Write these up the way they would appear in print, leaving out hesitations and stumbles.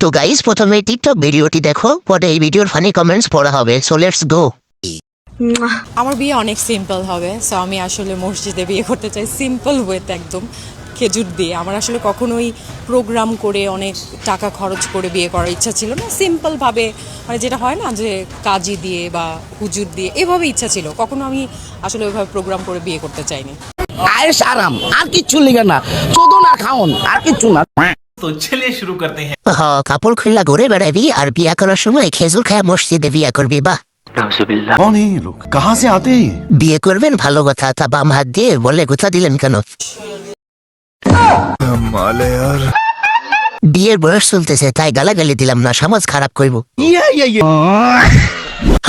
তো গাইস, প্রথমে টিকটক ভিডিওটি দেখো, পরে এই ভিডিওর ফানি কমেন্টস পড়া হবে। So let's go. আমার বিয়ে অনেক সিম্পল হবে, সো আমি আসলে মসজিদে বিয়ে করতে চাই, সিম্পল ওয়েতে, একদম খেজুর দিয়ে। আমার আসলে কখনোই প্রোগ্রাম করে অনেক টাকা খরচ করে বিয়ে করার ইচ্ছা ছিল না। সিম্পলভাবে, মানে যেটা হয় না যে কাজী দিয়ে বা হুজুর দিয়ে, এভাবে ইচ্ছা ছিল। কখনো আমি আসলে ওইভাবে প্রোগ্রাম করে বিয়ে করতে চাইনি। আয়েশ আরাম, আর কিচ্ছু লিখে না, চোদন আর খাওন, আর কিচ্ছু না। तो चलिए शुरू करते हैं। কাপড় খুললা ঘুরে বেড়াবি আর বিয়া করার সময় খেজুর খায় মসজিদে বিয়া করবি। বা कौन है ये लोग, कहाँ से आते हैं? বিয়ে করবেন ভালো কথা, তা বাম হাত দিয়ে বলে গোথা দিলেন কেন? বিয়ের বয়স চলতেছে তাই গালাগালি দিলাম না, সমাজ খারাপ করবো।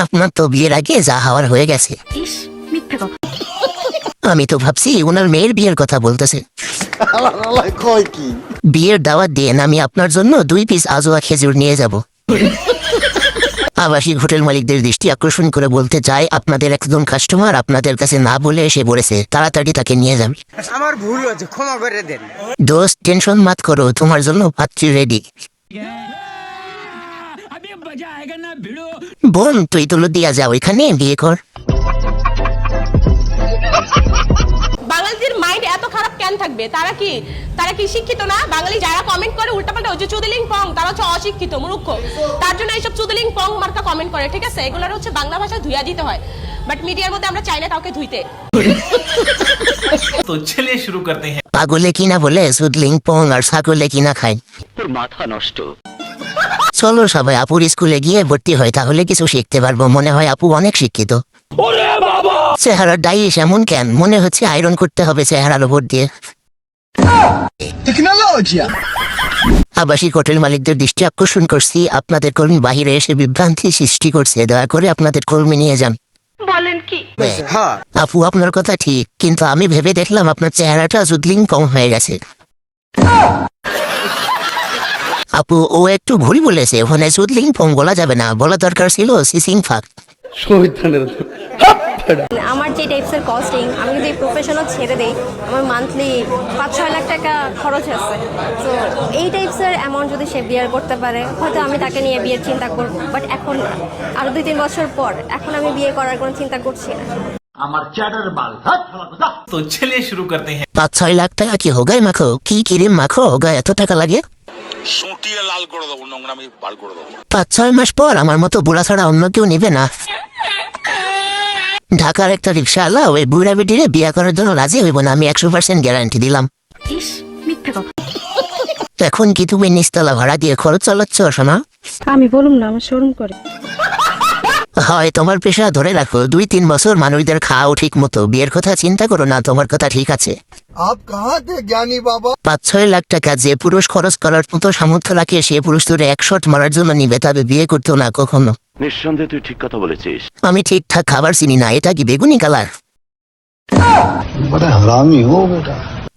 আপনার তো বিয়ের আগে যা হওয়ার হয়ে গেছে। আমি তো ভাবছি ওনার মেয়ের বিয়ের কথা বলতেছে। বিয়ের দাওয়াত দিয়ে আমি আপনার জন্য 2 পিস আজোয়া খেজুর নিয়ে যাব। আবাসিক হোটেল মালিকদের দৃষ্টি আকর্ষণ করে বলতে চাই, আপনাদের একজন কাস্টমার আপনাদের কাছে না বলে এসে পড়েছে, তাড়াতাড়ি তাকে নিয়ে যান। আমার ভুল হয়েছে, ক্ষমা করে দেন। দোস্ত, টেনশন মাত করো, তোমার জন্য পাত্রী রেডি। বোন, তুই তুলো দিয়া যা, ওইখানে বিয়ে কর। বাঙালিদের মাইন্ড এত খারাপ কেন থাকবে? তারা কি শিক্ষিত না? বাঙালি যারা কমেন্ট করে উল্টাপাল্টা, ওই যে চুদিলিং পং, তারা হচ্ছে অশিক্ষিত, মূর্খ। তার জন্য এইসব চুদিলিং পং মার্কা কমেন্ট করে, ঠিক আছে? এগুলোর হচ্ছে বাংলা ভাষায় ধুইয়া দিতে হয়, বাট মিডিয়ার মধ্যে আমরা চাই না কাউকে ধুইতে। तो चलिए शुरू करते हैं। পাগলে কিনা বলে সুদলিং পং আর ছাগলে কিনা খায়। তোর মাথা নষ্ট। চলো সবাই আপুর স্কুলে গিয়ে ভর্তি হয়, তাহলে কিছু শিখতে পারবো। মনে হয় আপু অনেক শিক্ষিত। চেহারার ডাইস এমন কেন? মনে হচ্ছে আয়রন করতে হবে চেহারার উপর দিয়ে। আবাসিক হোটেল মালিকদের দৃষ্টি আকর্ষণ করছি, আপনাদের কর্মী বাহিরে এসে বিভ্রান্তি সৃষ্টি করছে, দয়া করে আপনাদের কর্মী নিয়ে যান। বলেন কি? আপু, আপনার কথা ঠিক, কিন্তু আমি ভেবে দেখলাম আপনার চেহারাটা জুদলিং কম হয়ে গেছে। আপু, ও একটু ভুল বলেছে, ওখানে জুদলিং পং বলা যাবে না, বলা দরকার ছিল সিসিং ফাক। আমার যে টাইপসের কস্টিং, আমি যদি প্রফেশনাল ছেড়ে দিই, আমার মান্থলি 5-6 লাখ টাকা খরচ আছে। তো এই টাইপসের অ্যামাউন্ট যদি সে বিয়ার করতে পারে, হয়তো আমি তাকে নিয়ে বিয়ের চিন্তা করব। বাট এখন আরো 2-3 বছর পর, এখন আমি বিয়ে করার কোনো চিন্তা করছি না। तो चलिए शुरू करते हैं। 5-6 লাখ টাকা কি হোগায় মাখো? কি ক্রিম মাখো হোগায় এত টাকা লাগে? 5-6 মাস পর আমার মতো বুড়া ছাড়া অন্য কেউ নিবে না। ঢাকার একটা রিক্সাওয়ালা ওই বুড়া বেটিরে বিয়ে করার জন্য রাজি হইব না, আমি 100% গ্যারান্টি দিলাম। এখন কি তুমি নিচতলা ভাড়া দিয়ে খরচ চালাচ্ছ শোনা? আমি বলুম না, আমার শরম করে। হয়, তোমার পেশা ধরে রাখো, 2-3 বছর মানুষদের খাও ঠিক মতো, বিয়ের কথা চিন্তা করো না, তোমার কথা ঠিক আছে। 5-6 লাখ টাকা যে পুরুষ খরচ করার মতো সামর্থ্য রাখে, সে পুরুষ তোরে 1 শট মারার জন্য নিবে, তবে বিয়ে করতো না কখনো। নিঃসন্দেহে তুই ঠিক কথা বলেছিস। আমি ঠিকঠাক খাবার চিনি না, এটা কি বেগুনি কালার?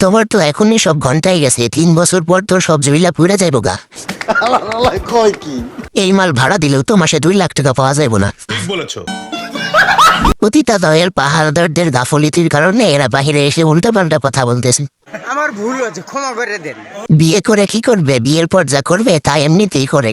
তোমার তো এখনই সব ঘন্টায় গেছে, 3 বছর পর তোর সব জমিলা পুড়ে যাইব গা। এই মাল ভাড়া দিলেও তো মাসে 2 লাখ টাকা পাওয়া যাইব না। অতীতাদয়ের পাহাড়দারদের গাফলিতির কারণে এরা বাহিরে এসে উল্টাপাল্টা কথা বলতেছে। আমার ভুল হয়েছে, ক্ষমা করে দেন। বিয়ে করে কি করবে? বিয়ের পর যা করবে তা এমনিতেই করে।